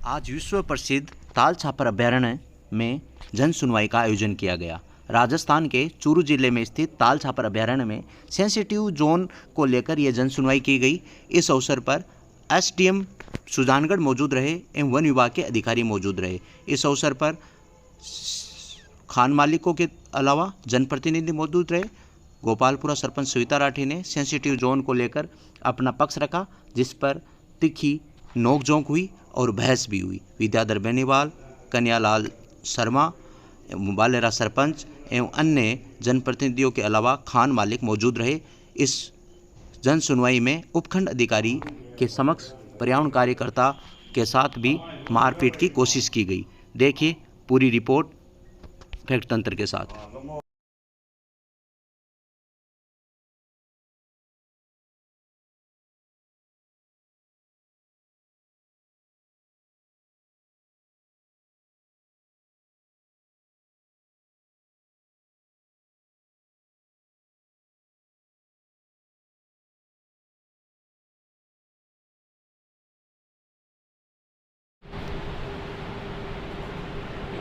आज विश्व प्रसिद्ध ताल छापर अभयारण्य में जन सुनवाई का आयोजन किया गया। राजस्थान के चूरू जिले में स्थित ताल छापर अभयारण्य में सेंसिटिव जोन को लेकर यह जन सुनवाई की गई। इस अवसर पर एसडीएम सुजानगढ़ मौजूद रहे एवं वन विभाग के अधिकारी मौजूद रहे। इस अवसर पर खान मालिकों के अलावा जनप्रतिनिधि मौजूद रहे। गोपालपुरा सरपंच सविता राठी ने सेंसिटिव जोन को लेकर अपना पक्ष रखा, जिस पर तीखी नोकझोंक हुई और बहस भी हुई। विद्याधर बेनीवाल, कन्यालाल शर्मा, बालेरा सरपंच एवं अन्य जनप्रतिनिधियों के अलावा खान मालिक मौजूद रहे। इस जन सुनवाई में उपखंड अधिकारी के समक्ष पर्यावरण कार्यकर्ता के साथ भी मारपीट की कोशिश की गई। देखिए पूरी रिपोर्ट फैक्ट तंत्र के साथ।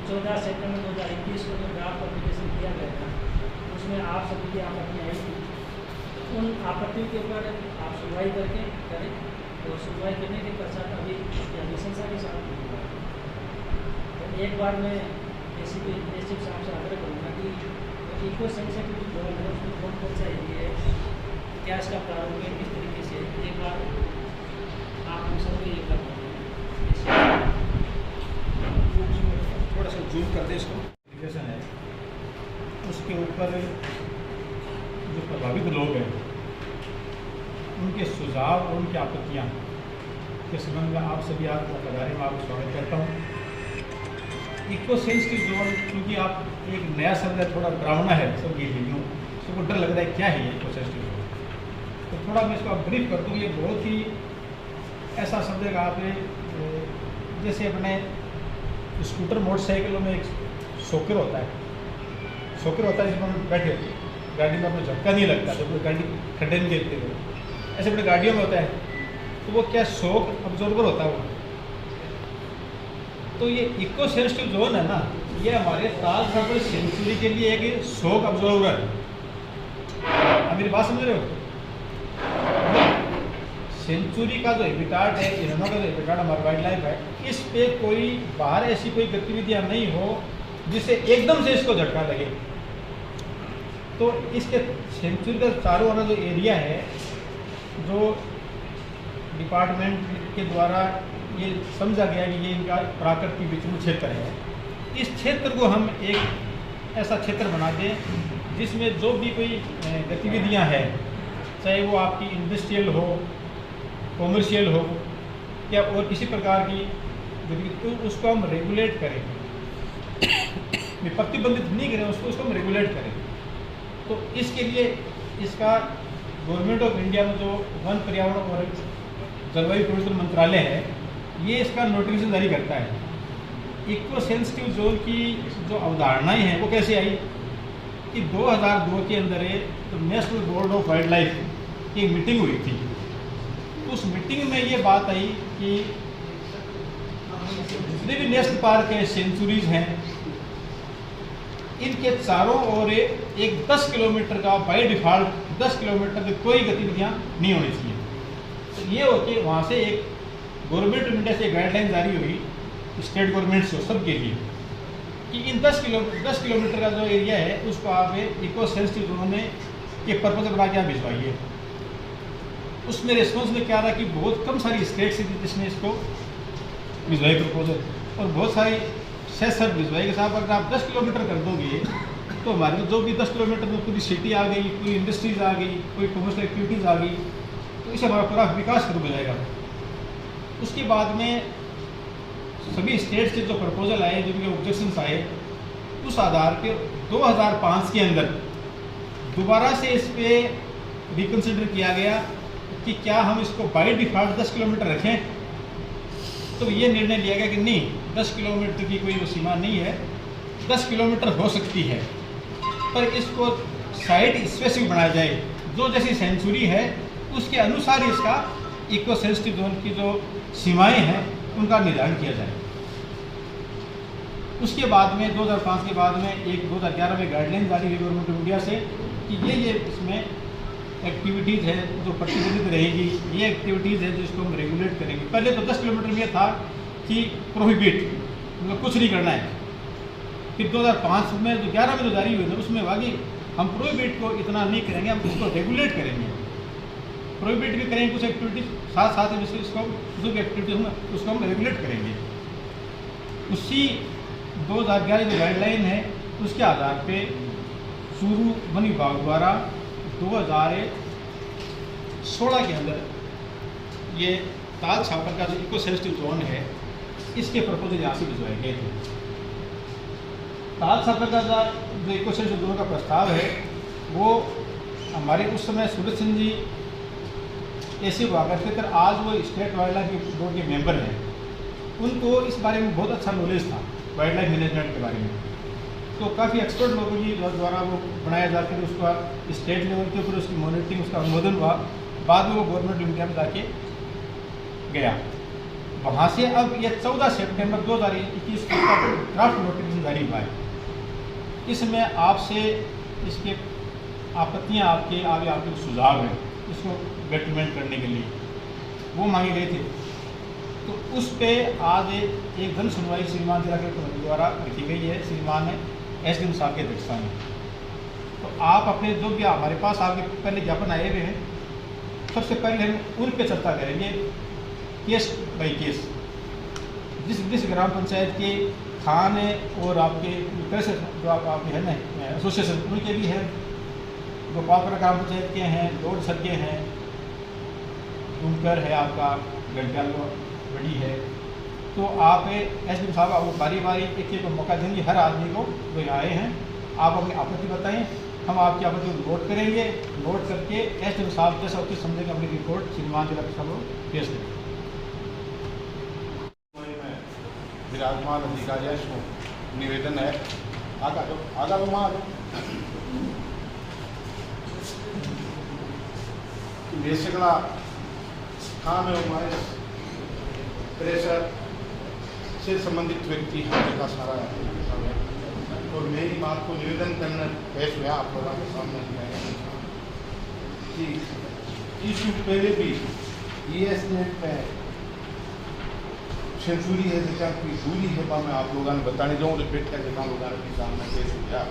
14 सितंबर 2021 को जो ड्राफ्ट एप्लीकेशन किया गया था, उसमें आप सभी की आपत्ति आई थी। उन आपत्तियों के ऊपर आप सुनवाई करके करें, और सुनवाई करने के पश्चात अभी अनुशंसा के साथ तो एक बार मैं एसीपी साहब से आग्रह करूँगा कि इको सेंसिटिव जो है उसमें कौन कौन सा एरिया है, क्या इसका प्रारूप है, किस तरीके से, एक बार आप हम सब ये कर थोड़ा सा जूम कर दे इसको। एप्लीकेशन है उसके ऊपर जो प्रभावित लोग हैं उनके सुझाव और उनकी आपत्तियाँ के संबंध में आप सभी आपको बता में आपको स्वागत करता हूँ। इको सेंसिटिव जोन, क्योंकि आप एक नया शब्द है, थोड़ा डरावना है सबके लिए, सबको डर लग रहा है क्या है ये इको सेंसिटिव जोन। तो थोड़ा मैं इसको ब्रीफ कर दूँ। ये बहुत ही ऐसा शब्द है कि आप जैसे अपने स्कूटर मोटरसाइकिलों में एक शॉकर होता है, जिसमें हम बैठे होते हैं, गाड़ी में अपना झटका नहीं लगता जब कोई गाड़ी खड्डे नहीं गिरते हो, ऐसे अपने गाड़ियों में होता है। तो वो क्या शॉक अब्जॉर्बर होता है वो। तो ये इको सेंसिटिव जोन है ना, ये हमारे ताल छापर सेंचुरी के लिए एक शॉक अब्जॉर्बर है। अब मेरी बात समझ रहे हो? सेंचुरी का जो हैबिटाट है, इन्होंने का जो हैबिटाट हमारा वाइल्ड लाइफ है, इस पे कोई बाहर ऐसी कोई गतिविधियां नहीं हो जिससे एकदम से इसको झटका लगे। तो इसके सेंचुरी का चारों वाला जो एरिया है, जो डिपार्टमेंट के द्वारा ये समझा गया कि ये इनका प्राकृतिक विचरण क्षेत्र है, इस क्षेत्र को हम एक ऐसा क्षेत्र बना दें जिसमें जो भी कोई गतिविधियां हैं, चाहे वो आपकी इंडस्ट्रियल हो, कॉमर्शियल हो या और किसी प्रकार की गतिविधि, तो उसको हम रेगुलेट करें, प्रतिबंधित नहीं करें, उसको हम रेगुलेट करें। तो इसके लिए इसका गवर्नमेंट ऑफ इंडिया में जो वन, पर्यावरण और जलवायु परिवर्तन मंत्रालय है, ये इसका नोटिफिकेशन जारी करता है। इको सेंसिटिव जोन की जो अवधारणाएं हैं वो कैसे आई कि 2002 के अंदर तो national board of wild life की मीटिंग हुई थी। उस मीटिंग में ये बात आई कि जितने भी नेशनल पार्क है, सेंचुरीज हैं, इनके चारों ओर एक 10 किलोमीटर का बाय डिफॉल्ट 10 किलोमीटर की कोई गतिविधियां नहीं होनी चाहिए। तो ये होके वहाँ से एक गवर्नमेंट ऑफ इंडिया से गाइडलाइन जारी हुई स्टेट गवर्नमेंट से सबके लिए कि इन 10 किलोमीटर का जो एरिया है उसको आप इको सेंसिटिव जोन के पर्पज बना के आप भिजवाइए। उसमें रिस्पॉन्स में क्या रहा कि बहुत कम सारी स्टेट्स थी जिसने इसको भिजवाई प्रपोजल, और बहुत सारी सेट भिजवाई के साथ अगर आप 10 किलोमीटर कर दोगे तो हमारे जो भी 10 किलोमीटर में पूरी सिटी आ गई, कोई इंडस्ट्रीज आ गई, कोई कमर्शियल एक्टिविटीज़ आ गई, तो इससे हमारा पूरा विकास शुरू हो जाएगा। उसके बाद में सभी स्टेट्स के जो प्रपोजल आए, जो भी ऑब्जेक्शंस आए, उस आधार पे 2005 के अंदर दोबारा से इस पर रिकन्सिडर किया गया कि क्या हम इसको बाय डिफॉल्ट 10 किलोमीटर रखें। तो ये निर्णय लिया गया कि नहीं, 10 किलोमीटर की कोई वो सीमा नहीं है, 10 किलोमीटर हो सकती है, पर इसको साइट स्पेसिफिक बनाया जाए। जो जैसी सेंचुरी है उसके अनुसार इसका इको सेंसिटिव जोन की जो सीमाएं हैं उनका निर्धारण किया जाए। उसके बाद में 2005 के बाद में एक 2011 में गाइडलाइन जारी हुई गवर्नमेंट ऑफ इंडिया से कि ये इसमें एक्टिविटीज़ है जो प्रतिबंधित रहेगी, ये एक्टिविटीज़ है जिसको हम रेगुलेट करेंगे। पहले तो 10 किलोमीटर में था कि प्रोहिबिट, मतलब कुछ नहीं करना है। फिर 2005 में जो 11 में जो जारी हुई था उसमें वाकई हम प्रोहिबिट को इतना नहीं करेंगे, हम इसको रेगुलेट करेंगे। प्रोहिबिट भी करेंगे कुछ एक्टिविटीज़, साथ साथ में इसको जो भी एक्टिविटीज होंगे उसको हम रेगुलेट करेंगे। उसी 2011 जो गाइडलाइन है उसके आधार पे चूरू वन विभाग द्वारा 2016 के अंदर ये ताल छापर का जो इको सेंसिटिव जोन है इसके प्रपोजल यहाँ से भिजवाए गए थे। ताल छापर का जो इको सेंसिटिव जोन का प्रस्ताव है वो हमारे उस समय सूरज सिंह जी ऐसे हुआ करते थे, आज वो स्टेट वाइल्ड लाइफ बोर्ड के मेंबर हैं। उनको इस बारे में बहुत अच्छा नॉलेज था वाइल्ड लाइफ मैनेजमेंट के बारे में, तो काफ़ी एक्सपर्ट लोगों की द्वारा वो बनाया जाकर उसका स्टेट लेवल के ऊपर उसकी मॉनिटरिंग, उसका अनुमोदन हुआ। बाद में वो गवर्नमेंट ऑफ इंडिया में जाके गया। वहाँ से अब ये 14 सितंबर 2021 को ड्राफ्ट नोटिफिकेशन जारी हुआ है। इसमें आपसे इसके आपत्तियाँ आपके सुझाव हैं इसको बेटरमेंट करने के लिए वो मांगे गए थे। तो उस पे आज एक जन सुनवाई श्रीमान जिला के द्वारा रखी गई है, श्रीमान SDM साहब की अध्यक्षता में। तो आप अपने जो भी हमारे पास आपके पहले ज्ञापन आए हुए हैं, सबसे पहले हम उन पे चर्चा करेंगे केस बाई केस। जिस ग्राम पंचायत के थाने और आपके कैसे जो आपके है ना एसोसिएशन उनके भी हैं, गोपालपुरा ग्राम पंचायत के हैं, लोड सर के हैं, उनकर है आपका गढ़ियाल बड़ी है। तो आप SDM साहब आपको बारी बारी एक को मौका देंगे हर आदमी को जो यहाँ आए हैं। आप अपनी आपत्ति बताएं, हम आपकी आपत्ति को नोट करेंगे, नोट करके SDM साहब जैसा उचित समझेंगे अपनी रिपोर्ट श्रीमान जिला साहब को पेश करेंगे। विराजमान अधिकारियों को निवेदन है, आगा बेसिकला खान हमारे प्रेशर से संबंधित व्यक्ति हैं का सारा है और मेरी बात को निवेदन करना पेश हुआ आप लोगों के सामने कि इशू पहले भी ES नेट में सेंचुरी है जगह की दूरी है मैं आप लोगों ने बताने जाऊँ रिपीट कर जगह लोगों के सामने पेश हुआ।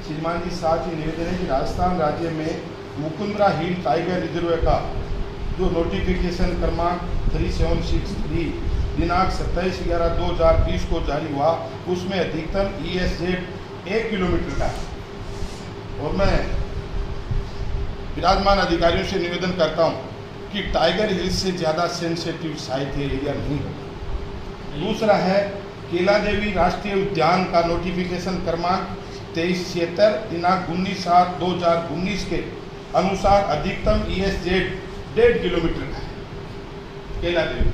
श्रीमान जी साथ ही निवेदन है कि राजस्थान राज्य में मुकुंदरा हिल टाइगर रिजर्व का जो नोटिफिकेशन क्रमांक 3763 दिनांक 27/11/2020 को जारी हुआ उसमें अधिकतम ESZ 1 किलोमीटर का है। और मैं विराजमान अधिकारियों से निवेदन करता हूं कि टाइगर हिल्स से ज़्यादा सेंसिटिव साइट एरिया नहीं होगा। दूसरा है केला देवी राष्ट्रीय उद्यान का नोटिफिकेशन क्रमांक 2376 दिनांक 19/7/2019 के अनुसार अधिकतम ESZ 1.5 किलोमीटर का है। केला देवी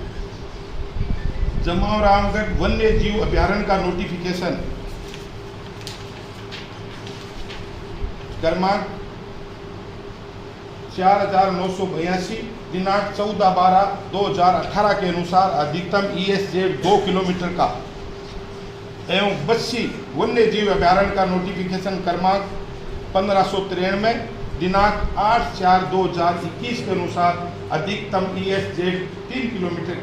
जमाव रामगढ़ वन्य जीव अभ्यारण्य का नोटिफिकेशन क्रमांक 4982 दिनांक 14/12/2018 के अनुसार अधिकतम ESZ 2 किलोमीटर का एवं बस्सी वन्य जीव अभ्यारण्य का नोटिफिकेशन क्रमांक 1593 दिनांक 8/4/2021 के अनुसार अधिकतम ESZ 3 किलोमीटर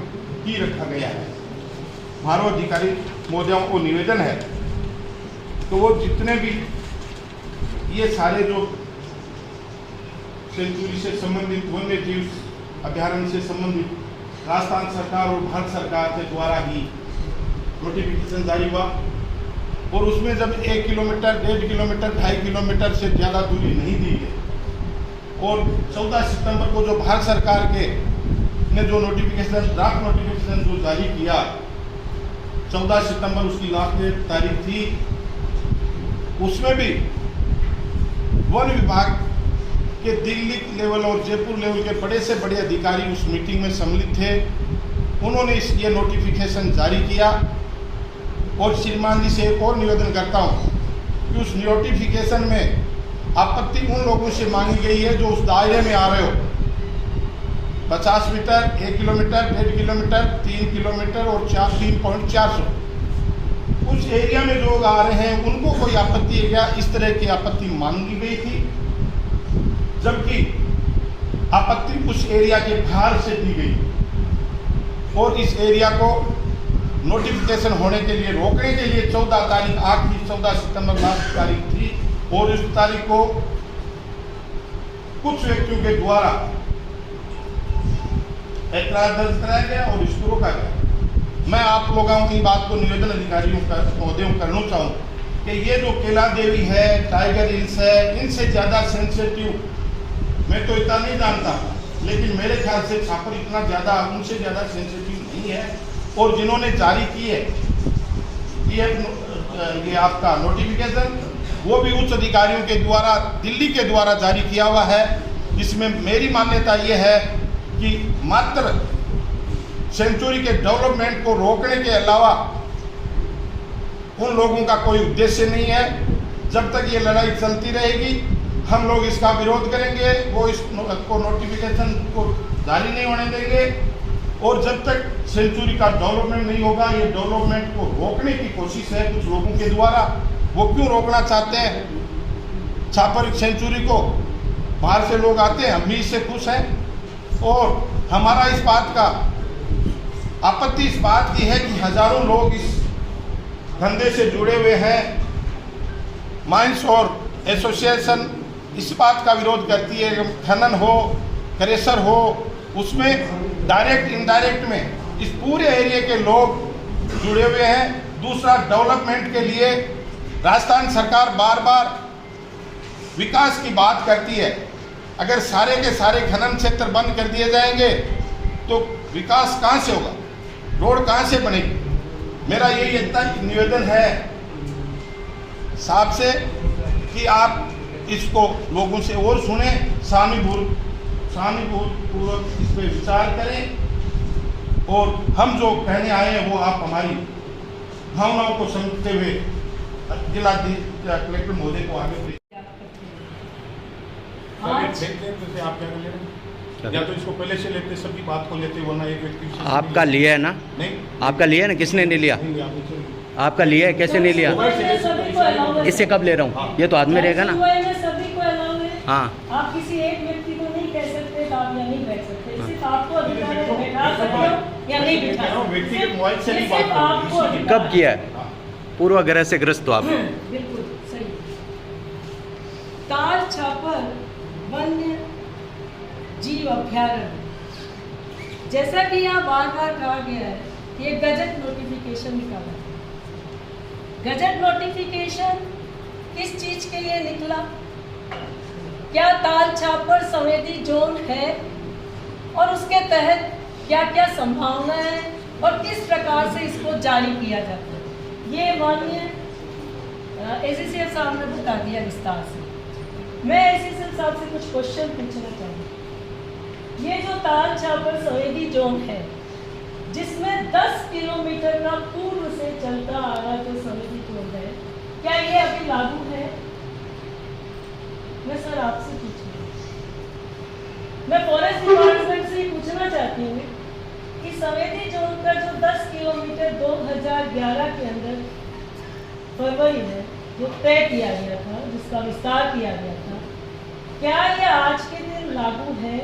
की रखा गया है। मानव अधिकारी महोदयों को निवेदन है तो वो जितने भी ये सारे जो सेंचुरी से संबंधित वन्य जीव अभ्यारण्य से संबंधित राजस्थान सरकार और भारत सरकार के द्वारा ही नोटिफिकेशन जारी हुआ और उसमें जब 1 किलोमीटर 1.5 किलोमीटर 2.5 किलोमीटर से ज़्यादा दूरी नहीं दी गई और 14 सितंबर को जो भारत सरकार के ने जो नोटिफिकेशन ड्राफ्ट नोटिफिकेशन जो जारी किया 14 सितंबर उसकी लास्ट तारीख थी, उसमें भी वन विभाग के दिल्ली लेवल और जयपुर लेवल के बड़े से बड़े अधिकारी उस मीटिंग में सम्मिलित थे। उन्होंने ये नोटिफिकेशन जारी किया और श्रीमान जी से एक और निवेदन करता हूँ कि उस नोटिफिकेशन में आपत्ति उन लोगों से मांगी गई है जो उस दायरे में आ रहे हो 50 मीटर, 1 किलोमीटर, 1.5 किलोमीटर, 3 किलोमीटर और 3.400 उस एरिया में लोग आ रहे हैं, उनको कोई आपत्ति है क्या? इस तरह की आपत्ति मांगी गई थी, जबकि आपत्ति उस एरिया के बाहर से दी गई और इस एरिया को नोटिफिकेशन होने के लिए, रोकने के लिए 14 तारीख, आखिरी 14 सितंबर लास्ट तारीख थी और इस तारीख को कुछ व्यक्तियों के द्वारा ऐतराज दर्ज कराया गया और इसको रोका गया। मैं आप लोगों की बात को निवेदन अधिकारियों का महोदयों करना चाहूँ कि ये जो केला देवी है, टाइगर हिल्स है, इनसे ज़्यादा सेंसिटिव मैं तो इतना नहीं जानता, लेकिन मेरे ख्याल से छापर इतना ज़्यादा उनसे ज़्यादा सेंसिटिव नहीं है। और जिन्होंने जारी की है ये आपका नोटिफिकेशन, वो भी उच्च अधिकारियों के द्वारा, दिल्ली के द्वारा जारी किया हुआ है। इसमें मेरी मान्यता ये है कि मात्र सेंचुरी के डेवलपमेंट को रोकने के अलावा उन लोगों का कोई उद्देश्य नहीं है। जब तक ये लड़ाई चलती रहेगी हम लोग इसका विरोध करेंगे, वो इसको नोटिफिकेशन को जारी नहीं होने देंगे और जब तक सेंचुरी का डेवलपमेंट नहीं होगा, ये डेवलपमेंट को रोकने की कोशिश है कुछ लोगों के द्वारा। वो क्यों रोकना चाहते हैं छापर सेंचुरी को? बाहर से लोग आते हैं, हम भी इससे खुश हैं और हमारा इस बात का आपत्ति इस बात की है कि हजारों लोग इस धंधे से जुड़े हुए हैं। माइंस और एसोसिएशन इस बात का विरोध करती है कि खनन हो, क्रेशर हो, उसमें डायरेक्ट इनडायरेक्ट में इस पूरे एरिया के लोग जुड़े हुए हैं। दूसरा, डेवलपमेंट के लिए राजस्थान सरकार बार बार विकास की बात करती है। अगर सारे के सारे खनन क्षेत्र बंद कर दिए जाएंगे तो विकास कहाँ से होगा, रोड कहाँ से बनेगी? मेरा यही इतना निवेदन है साहब से कि आप इसको लोगों से और सुने, सहानुभूतिपूर्वक इस पर विचार करें और हम जो कहने आए हैं वो आप हमारी भावनाओं को समझते हुए जिला कलेक्टर महोदय को आगे भेजें। आप क्या कर ले रहे हैं? या तो इसको पहले से लेते, सबकी बात को लेते, वरना एक व्यक्ति आपका लिया है ना? नहीं, आपका लिया है ना? किसने नहीं लिया? आपका लिया है, कैसे नहीं लिया? इससे कब ले रहा हूँ? ये तो आदमी रहेगा ना। सभी को अलाउ है। हाँ, आप किसी एक व्यक्ति को नहीं कह सकते आप यहाँ नहीं बैठ सकते, सिर्फ आपको अधिकार है बैठा सकते हो या नहीं बैठा सकते। व्यक्ति के मोबाइल से नहीं बात आपको कब किया है? पूर्वाग्रह से ग्रस्त हो आप? बिल्कुल सही। ताल छापर वन्य जीव अभ्यारण्य, जैसा कि यहाँ बार बार कहा गया है, ये गजट नोटिफिकेशन निकाला है। गजट नोटिफिकेशन किस चीज के लिए निकला? क्या ताल छापर संवेदी जोन है और उसके तहत क्या क्या संभावना है और किस प्रकार से इसको जारी किया जाता है? ये माननीय एसीसीएफ साहब ने बता दिया विस्तार से। मैं एसीसीएफ साहब से कुछ क्वेश्चन पूछना चाहूँगी। ये जो ताल छापर संवेदी जोन है, जिसमें 10 किलोमीटर का पूर्व से चलता आ रहा जो संवेदी जोन है, क्या ये अभी लागू है? मैं सर आपसे पूछूंगी, मैं फॉरेस्ट डिपार्टमेंट से ही पूछना चाहती हूँ कि संवेदी जोन का जो 10 किलोमीटर 2011 के अंदर फरवरी में जो तय किया गया था, जिसका विस्तार किया गया था, क्या ये आज के दिन लागू है?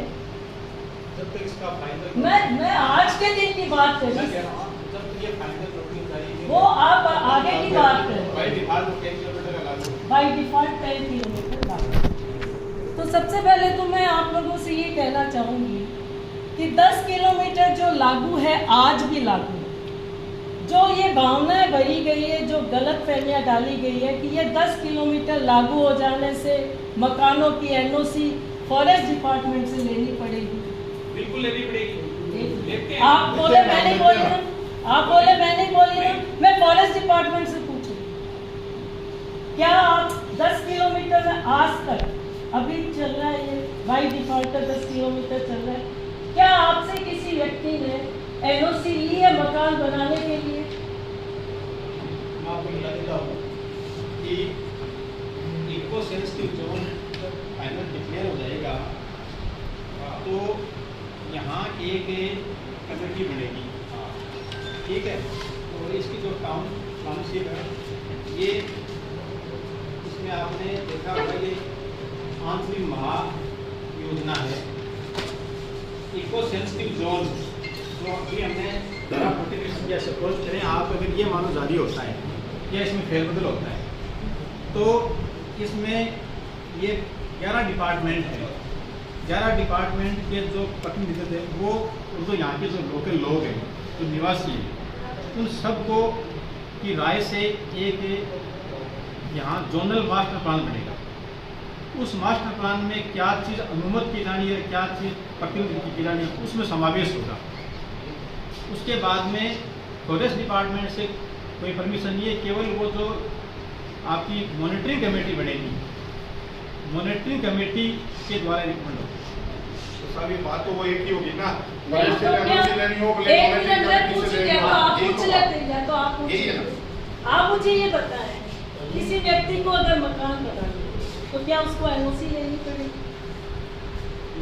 जब तक इसका फाइनल मैं आज के दिन की बात कर रही हूँ, जब तक ये फाइनल रूटीन जारी वो आप आगे की बात करें। बाय डिफॉल्ट 10 किलोमीटर का लागू, बाई डिफॉल्ट 10 किलोमीटर लागू। तो सबसे पहले तो मैं आप लोगों से ये कहना चाहूँगी कि 10 किलोमीटर जो लागू है आज भी लागू है। जो ये भावनाएं भरी गई है, जो गलत फहमियाँ डाली गई है कि ये 10 किलोमीटर लागू हो जाने से मकानों की एनओसी फॉरेस्ट डिपार्टमेंट से लेनी पड़ेगी। बिल्कुल लेनी पड़ेगी। आप बोले मैं नहीं बोली ना, आप बोले मैं नहीं बोली ना, मैं फॉरेस्ट डिपार्टमेंट से पूछूं, क्या आप 10 किलोमीटर में आज तक अभी चल रहा है ये बाई डिफॉल्ट 10 किलोमीटर चल रहा है, क्या आपसे किसी व्यक्ति ने एनओसी ली है मकान बनाने के लिए? मैं आपको बता देता हूँ कि इको सेंसिटिव जोन जब फाइनल डिक्लेयर हो जाएगा तो यहाँ एक कमेटी बनेगी, ठीक है। और इसकी जो टाउनशिप है, ये इसमें आपने देखा होगा ये आंतरिक महा योजना है। इको सेंसिटिव जोन जो अभी हमने नोटिफिकेशन जैसे अप्रोच करें, आप अगर ये मानो जारी होता है या इसमें फेरबदल होता है तो इसमें ये 11 डिपार्टमेंट है। 11 डिपार्टमेंट के जो प्रतिनिधि थे वो जो यहाँ के जो लोकल लोग हैं, जो निवासी हैं, उन सबको की राय से एक यहाँ जोनल मास्टर प्लान बनेगा। उस मास्टर प्लान में क्या चीज़ अनुमत की जानी है, क्या चीज़ प्रतिनिधि की जानी है, उसमें समावेश होगा। उसके बाद में फॉरेस्ट डिपार्टमेंट से कोई परमिशन नहीं है, केवल वो जो आपकी मॉनिटरिंग कमेटी बनेगी, मॉनिटरिंग कमेटी के द्वारा रिकमेंड होगी। तो साहब ये बात तो वो एक ही होगी ना, नहीं, फॉरेस्ट तो से क्या- लेनी हो, एक मिनट में पूछ लिया तो आप यही पूछ तो लेते हैं, या तो आप पूछ यही है लेते ना। हैं। आप मुझे ये बताएं, किसी व्यक्ति को अगर मकान बनाना तो क्या उसको एनओसी लेनी पड़ेगी?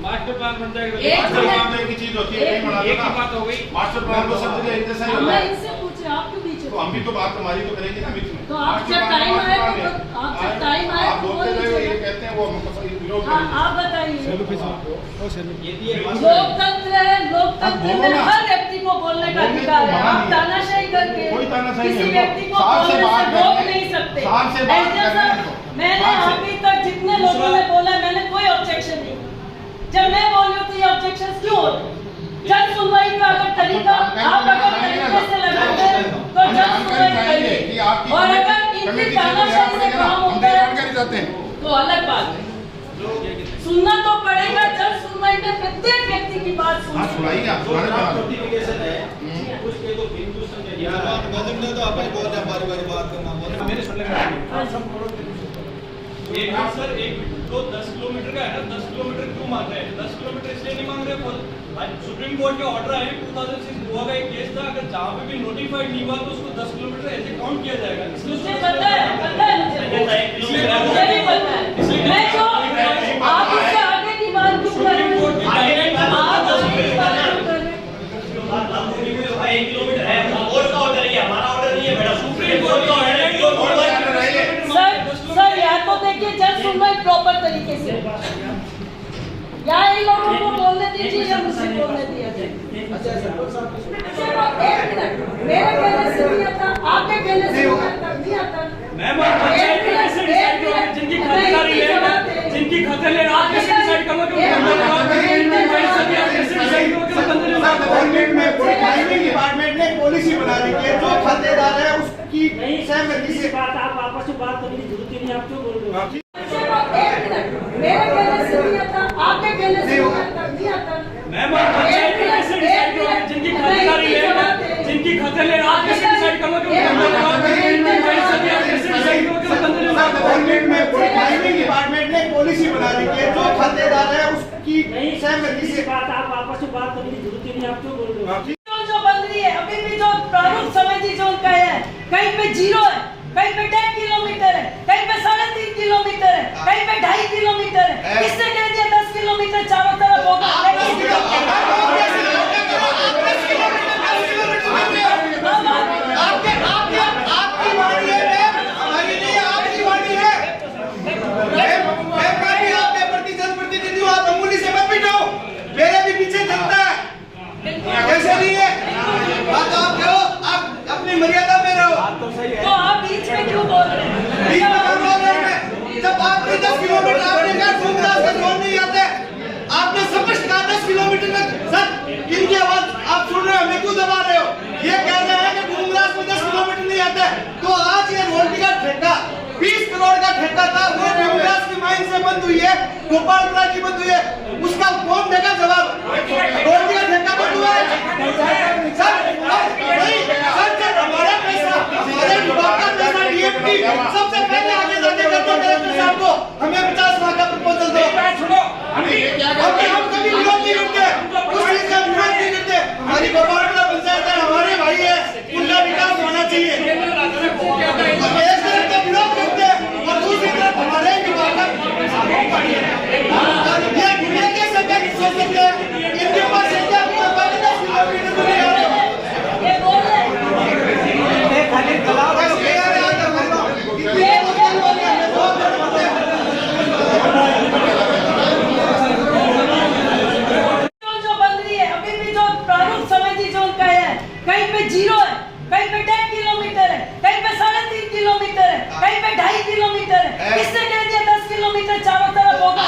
मास्टर प्लान बन जाएगा। एक मास्टर मिनट- प्लान तो एक ही चीज होती है, कहीं बना एक दो ही ना। बात हो गई। मास्टर प्लान तो सब जगह एक जैसा ही हम होता मैं है। इनसे पूछ रहे हैं, आप क्यों बीच तो हम भी तो बात हमारी तो करेंगे ना बीच में। तो आप मास्टर जब प्लान टाइम मास्टर आए प्लान तो है। आप जब टाइम आए आप तो बोलते बोल रहे हो, ये दीजिएगा। कहते हैं वो विरोध हाँ, करेंगे। आप बताइए। ये लोकतंत्र है, लोकतंत्र अब बोलो में ना। हर व्यक्ति को बोलने का बोलने को अधिकार है। मना आप नहीं है। तानाशाही करके कोई तानाशाही किसी नहीं है। व्यक्ति को साल से बोलने बात से कर रोक रहे हैं। नहीं सकते। साल से बात ऐसे कर रहे हैं सब तो। मैंने साल से। अभी तक जितने लोगों ने बोला, मैंने कोई ऑब्जेक्शन नहीं किया। जब मैं बोल रही हूँ तो ये ऑब्जेक्शन क्यों हो रहे हैं? जन सुनवाई का अगर तरीका आप अगर तरीके से लगाते हैं तो जन सुनवाई करिए, और अगर इनकी तानाशाही से काम होता है तो अलग बात है। सुनना तो पड़ेगा, जन सुनवाई में प्रत्येक व्यक्ति की बात हाँ, सुनिए। सुनाइए आप, सुनाने का हाल। नोटिफिकेशन है, उसके तो बिंदु संख्या 11 मेरे सुन लेंगे। एक मिनट सर, एक मिनट। तो 10 किलोमीटर का है ना, 10 किलोमीटर क्यों मांग रहे हैं? 10 किलोमीटर इसलिए नहीं मांग रहे, आज सुप्रीम कोर्ट के ऑर्डर आए 2006 हुआ का एक केस था, अगर जहाँ पे भी नोटिफाइड नहीं हुआ तो उसको 10 किलोमीटर ऐसे काउंट किया जाएगा। इसलिए मुझे पता है मुझे भी पता है। मैं जो आप इससे आगे की बात क्यों कर रहे हैं? आप आगे की बात क्यों कर रहे हैं? 1 किलोमीटर है, कोर्ट का ऑर्डर है, हमारा ऑर्डर नहीं है मैडम, सुप्रीम कोर्ट का ऑर्डर है। सर या तो देखिए जन सुनवाई प्रॉपर तरीके से, या इन लोगों को बोलने दीजिए या मुझे बोलने दिया जाए। एक मिनट, मेरे कहने से नहीं आता, आपके कहने से नहीं आता। मैम, आप पंचायत में कैसे डिसाइड करोगे? जिनकी खातिरदारी है, जिनकी खातिर ले आप कैसे डिसाइड करोगे? कैसे डिसाइड करोगे? डिपार्टमेंट ने पॉलिसी बना दी है, जो खातेदार है उसकी नहीं, सहमति से बात आप आपस में बात करने की जरूरत ही नहीं, आप क्यों बोल रहे हो? एक मिनट, मेरे कहने से नहीं आता, आपके कहने से नहीं आता। मैम, आप पंचायत में कैसे डिसाइड करोगे? जिनकी खातिरदारी है, जिनकी खातिर ले आप कैसे डिसाइड करोगे? कैसे डिसाइड करोगे? डिपार्टमेंट ने पॉलिसी बना दी है, जो खातेदार है उसकी नहीं, सहमति से बात आप आपस में बात करने की जरूरत ही नहीं, आप क्यों बोल रहे हो? जो बन रही है अभी भी जो प्रारूप समिति जोन का है, कहीं पे 0 है, कहीं पे 1.5 किलोमीटर है, कहीं पे 3.5 किलोमीटर है, कहीं पे 2.5 किलोमीटर है। किसने कह दिया 10 किलोमीटर चारों तरफ होगा? मेरे भी पीछे चलता है, कैसे नहीं है? बात आप करो, आप अपनी मर्यादा में रहो। तो आप बीच में क्यों बोल रहे हैं? बीच में कौन बोल रहे हैं? जब आपने 10 किलोमीटर आपने कहा डूंगरास का जोन नहीं आते, आपने स्पष्ट कहा 10 किलोमीटर में। सर इनकी आवाज आप सुन रहे हो, हमें क्यों दबा रहे हो? ये कह रहे हैं कि डूंगरास में 10 किलोमीटर नहीं आता है। तो आज ये रोड का ठेका 20 करोड़ का ठेका था, वो डूंगरास की माइन से बंद हुई है, गोपालपुरा की बंद हुई है, उसका कौन देगा जवाब? रोड का ठेका बंद हुआ है सर, नहीं सर, जब हमारा पैसा, हमारे विभाग का पैसा डीएमटी सबसे पहले आगे जाके कहते हैं कलेक्टर साहब को हमें 50 लाख का प्रपोजल दो। हम कभी विरोध नहीं करते, उस चीज का विरोध नहीं करते। हमारी गोपालपुरा पंचायत है, हमारे भाई है, उनका विकास होना चाहिए। हम एक तरफ का विरोध करते हैं और दूसरी तरफ हमारे विभाग का ये गुने के संख्या की सोच सकते हैं, इनके पास कहीं पे 0 है, कहीं पे 10 किलोमीटर है, कहीं पे 3.5 किलोमीटर है, कहीं पे 2.5 किलोमीटर है। किसने कह दिया 10 किलोमीटर चारों तरफ होगा?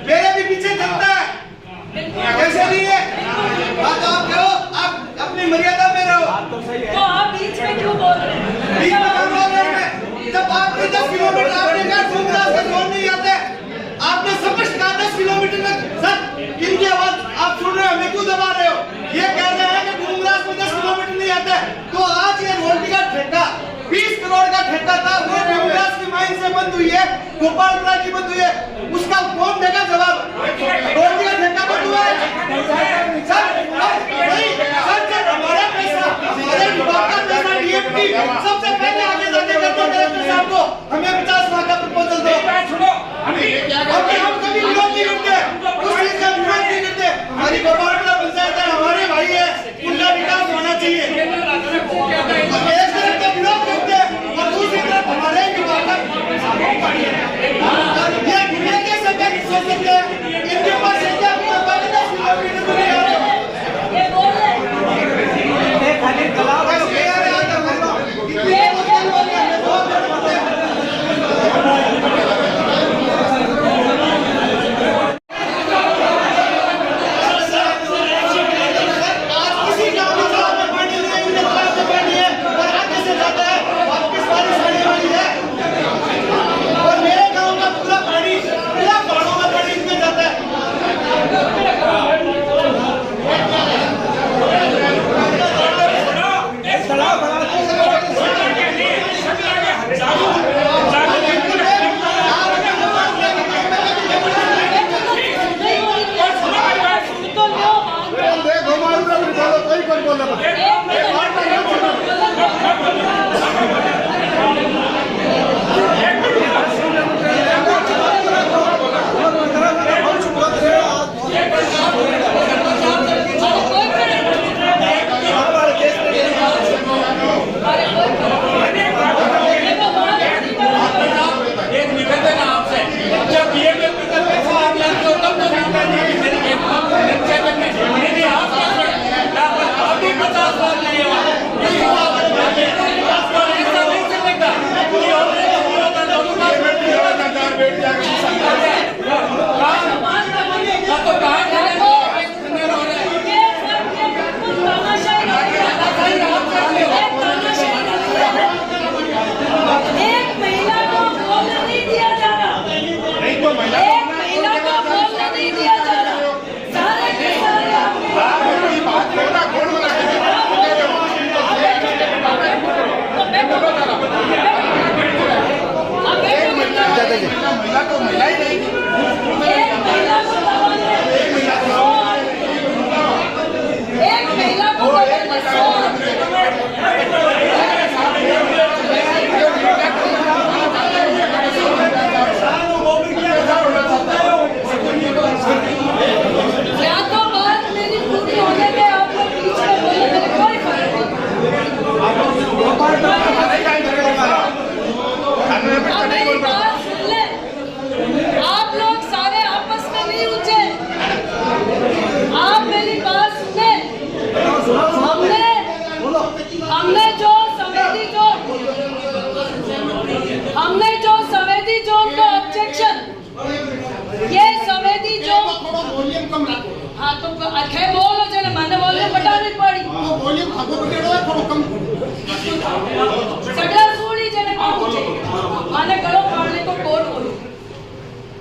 मेरे भी पीछे चलता है, कैसे नहीं है? बात आप करो, आप अपनी मर्यादा में रहो। तो आप बीच में क्यों बोल रहे हैं? बीच में क्यों बोल रहे हैं? जब आपने 10 किलोमीटर आपने कहा डूमराज का जोन नहीं आते, आपने स्पष्ट कहा 10 किलोमीटर में। सर इनकी आवाज आप सुन रहे हो, हमें क्यों दबा रहे हो? ये कह रहे हैं कि डूमराज में 10 किलोमीटर नहीं आते। तो आज ये रोटी का ठेका 20 करोड़ का ठेका था, वो डूमराज की माइन से बंद हुई है, गोपालपुरा की बंद हुई है, उसका कौन देगा जवाब? रोटी का ठेका बंद हुआ है सर, नहीं सर, जब हमारा पैसा, हमारे विभाग का पैसा डीएमटी सबसे पहले आगे जाके कहते हैं कलेक्टर साहब को हमें 50 लाख का प्रपोजल दो। हम कभी विरोध नहीं करते, उस चीज का विरोध नहीं करते। हमारी गोपालपुरा पंचायत है, हमारे भाई है, उनका विकास होना चाहिए। एक तरफ तो विरोध करते हैं और दूसरी तरफ हमारे विभाग का ये कैसे सोच सकते हैं? इनके पास क्या 10 किलोमीटर दूर है। ये बोल रहे हैं।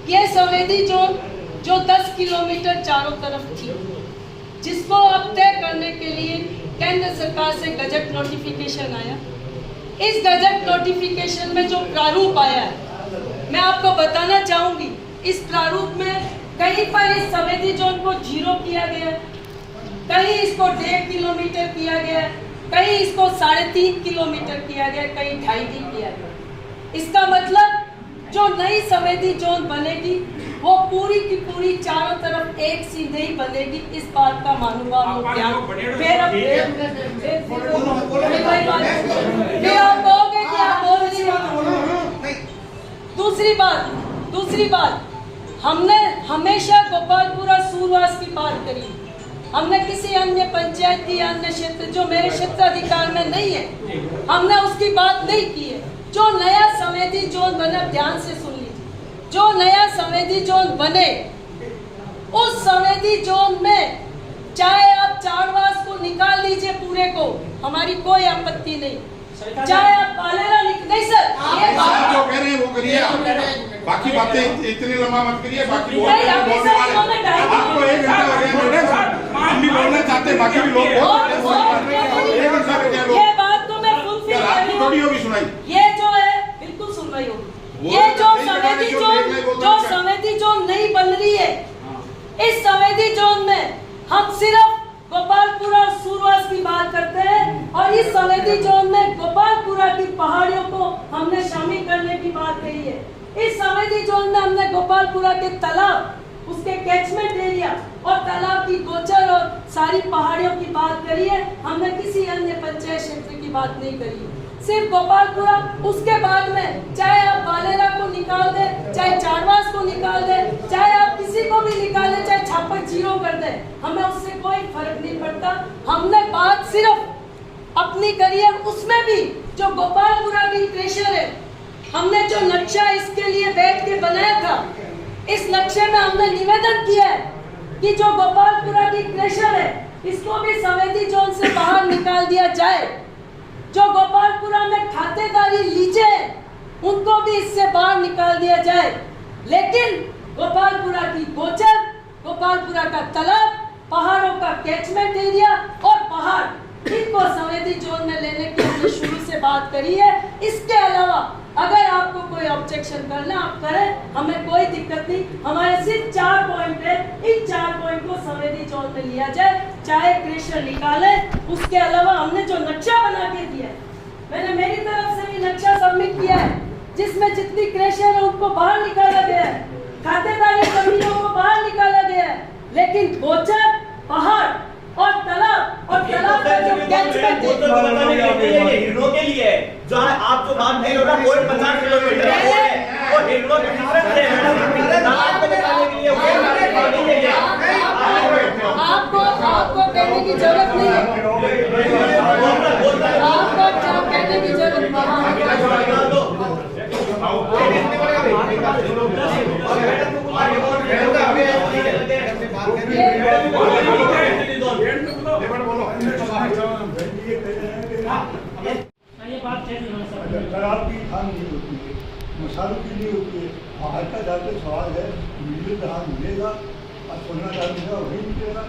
ये संवेदी जोन जो 10 किलोमीटर चारों तरफ थी, जिसको अब तय करने के लिए केंद्र सरकार से गजट नोटिफिकेशन आया। इस गजट नोटिफिकेशन में जो प्रारूप आया है, मैं आपको बताना चाहूंगी, इस प्रारूप में कहीं पर इस संवेदी जोन को 0 किया गया, कहीं इसको 1.5 किलोमीटर किया गया, कहीं इसको 3.5 किलोमीटर किया गया, कहीं 2.5 किया गया। इसका मतलब जो नई संवेदी जोन बनेगी वो पूरी की पूरी चारों तरफ एक सी नहीं बनेगी। इस बात का महानुभाव ध्यान दूसरी बात, हमने हमेशा गोपालपुरा सूरवास की बात करी। हमने किसी अन्य पंचायत या अन्य क्षेत्र जो मेरे क्षेत्र अधिकार में नहीं है, हमने उसकी बात नहीं की है। जो नया संवेदी जोन बना, ध्यान से सुन लीजिए, जो नया संवेदी जोन बने, उस संवेदी जोन में चाहे आप चारवास को निकाल लीजिए पूरे को, हमारी कोई आपत्ति नहीं। चाहे आप पालेरा नहीं सर, ये आप जो कह रहे हैं वो करिए, बाकी बातें इतनी लंबा मत करिए। बाकी बोलने वाले आपको 1 घंटा हो गया मैडम, हम भी बोलना चाहते हैं, बाकी भी लोग ये बात तो मैं फुलफिल कर रही थोड़ी होगी सुनाई। ये जो है बिल्कुल सुन रही होगी। ये जो संवेदी जोन नहीं बन रही है, इस संवेदी जोन में हम सिर्फ गोपालपुरा और सूरवास की बात करते हैं, और इस संवेदी जोन में गोपालपुरा की पहाड़ियों को हमने शामिल करने की बात कही है। इस संवेदी जोन में हमने गोपालपुरा के तालाब, उसके कैचमेंट एरिया और तालाब की गोचर और सारी पहाड़ियों की बात करी है। हमने किसी अन्य पंचायत क्षेत्र की बात नहीं करी है, सिर्फ गोपालपुरा। उसके बाद में चाहे आप बालेरा को निकाल दे, चाहे चारवास को निकाल दे, चाहे आप किसी को भी निकाल दे, चाहे छापर जीरो कर दे, हमें उससे कोई फर्क नहीं पड़ता। हमने बात सिर्फ अपनी करी है। उसमें भी जो गोपालपुरा की क्रेशर है, हमने जो नक्शा इसके लिए बैठ के बनाया था, इस नक्शे में हमने निवेदन किया है कि जो गोपालपुरा की क्रेशर है, इसको भी संवेदी जोन से बाहर निकाल दिया जाए। जो गोपालपुरा में खातेदारी लीजे, उनको भी इससे बाहर निकाल दिया जाए। लेकिन गोपालपुरा की गोचर, गोपालपुरा का तालाब, पहाड़ों का कैचमेंट एरिया और पहाड़, इनको संवेदी जोन में लेने की हमने शुरू से बात करी है। इसके अलावा अगर आपको कोई ऑब्जेक्शन करना, आप करें, हमें कोई दिक्कत नहीं। हमारे सिर्फ 4 पॉइंट है, इन 4 पॉइंट को संवेदी जोन में लिया जाए, चाहे क्रेशर निकाले। उसके अलावा हमने जो नक्शा बना के दिया है, मैंने मेरी तरफ से भी नक्शा सबमिट किया है, जिसमें जितनी क्रेशर है उनको बाहर निकाला गया है, खातेदारी जमीनों को बाहर निकाला गया है, लेकिन गोचर, पहाड़ और तालाब का जो कैचमेंट हिरणों के लिए है, जो आप जो बात नहीं हो रहा, कोई 50 किलोमीटर वो हिरणों के डिफरेंस है मैडम। तालाब को निकालने के लिए आपको कहने की जरूरत नहीं है, आपको कहने की जरूरत ये बात कह दी अगर शराब की खान नहीं होती है, मसालों की नहीं होती है, बाहर का जाके सवाल है, मिले जहाँ मिलेगा और सोना जहाँ मिलेगा वही मिलेगा।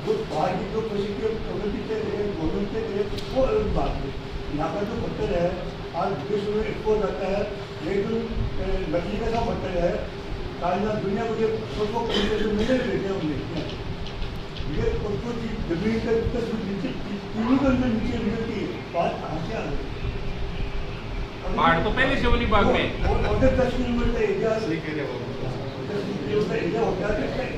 जो बाहर की जो कृषि के प्रगति के लिए गोविंद के लिए वो अलग बात है। यहाँ का जो पत्थर है आज विश्व में एक्सपोर्ट आता है, लेकिन लकड़ी का जो पत्थर है कायना दुनिया को जो सबको मिले लेते हैं हमने ये उसको जमीन का नीचे तीनों के अंदर नीचे मिलती है। बात कहाँ से आ गई? बाढ़ तो पहले से होली बाग में और 10 किलोमीटर एरिया, 10 किलोमीटर एरिया होता है, 2 किलोमीटर एरिया होता है।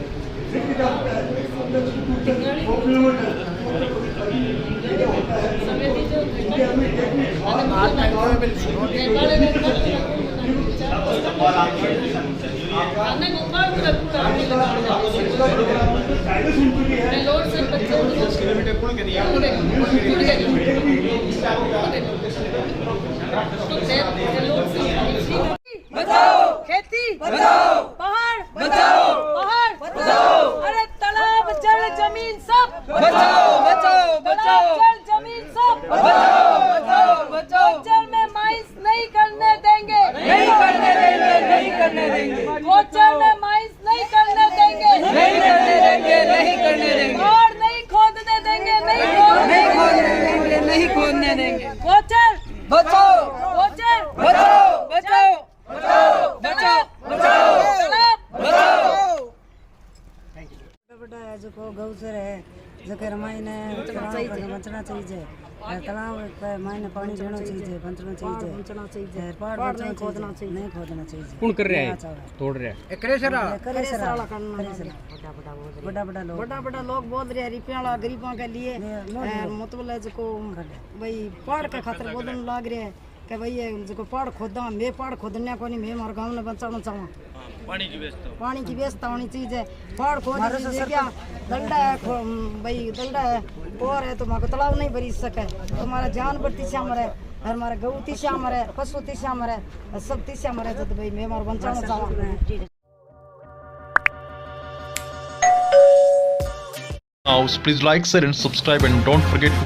इंडिया में बचाओ खेती, बचाओ पहाड़, बचाओ पहाड़, बचाओ अरे तालाब, जल, जमीन सब बचाओ, बचाओ, बचाओ जल, जमीन सब बचाओ, बचाओ, बचाओ। गोचर में माइंस नहीं करने देंगे, नहीं करने देंगे, नहीं करने देंगे। गोचर में माइंस नहीं करने देंगे, नहीं करने देंगे, नहीं करने देंगे। और नहीं खोदने देंगे, नहीं खोदने देंगे, नहीं खोदने देंगे। गोचर बचाओ, गोचर बचाओ, बचाओ, बचाओ, बचाओ, बचाओ, बचाओ। बड़ा है जो को गौचर है, जो के मायने बचना चाहिए, तालाब पे मायने पानी देना चाहिए, बचना चाहिए, पहाड़ बचना खोदना चाहिए, नहीं खोदना चाहिए। कौन कर रहा है, तोड़ रहा है? बड़ा लोग बोल रहे हैं रुपया गरीबों के लिए, मतलब जो भाई पहाड़ के खातिर बोलने लग रहे हैं। कि भाई ये जो पहाड़ खोदा मैं पहाड़ खोदने को नहीं मैं हमारे गाँव में बचाना चाहूँ पानी की व्यवस्था होनी चाहिए पहाड़ खोद दीजिए क्या दंडा है भाई दंडा है और है तो वहाँ तालाब नहीं भरी सके तो हमारा जानवर तीसरा मरे हमारे गऊ तीसरा मरे पशु तीसरा मरे सब तीसरा मरे तो भाई मैं हमारे बचाना चाहूँ Please like, share and subscribe and don't forget to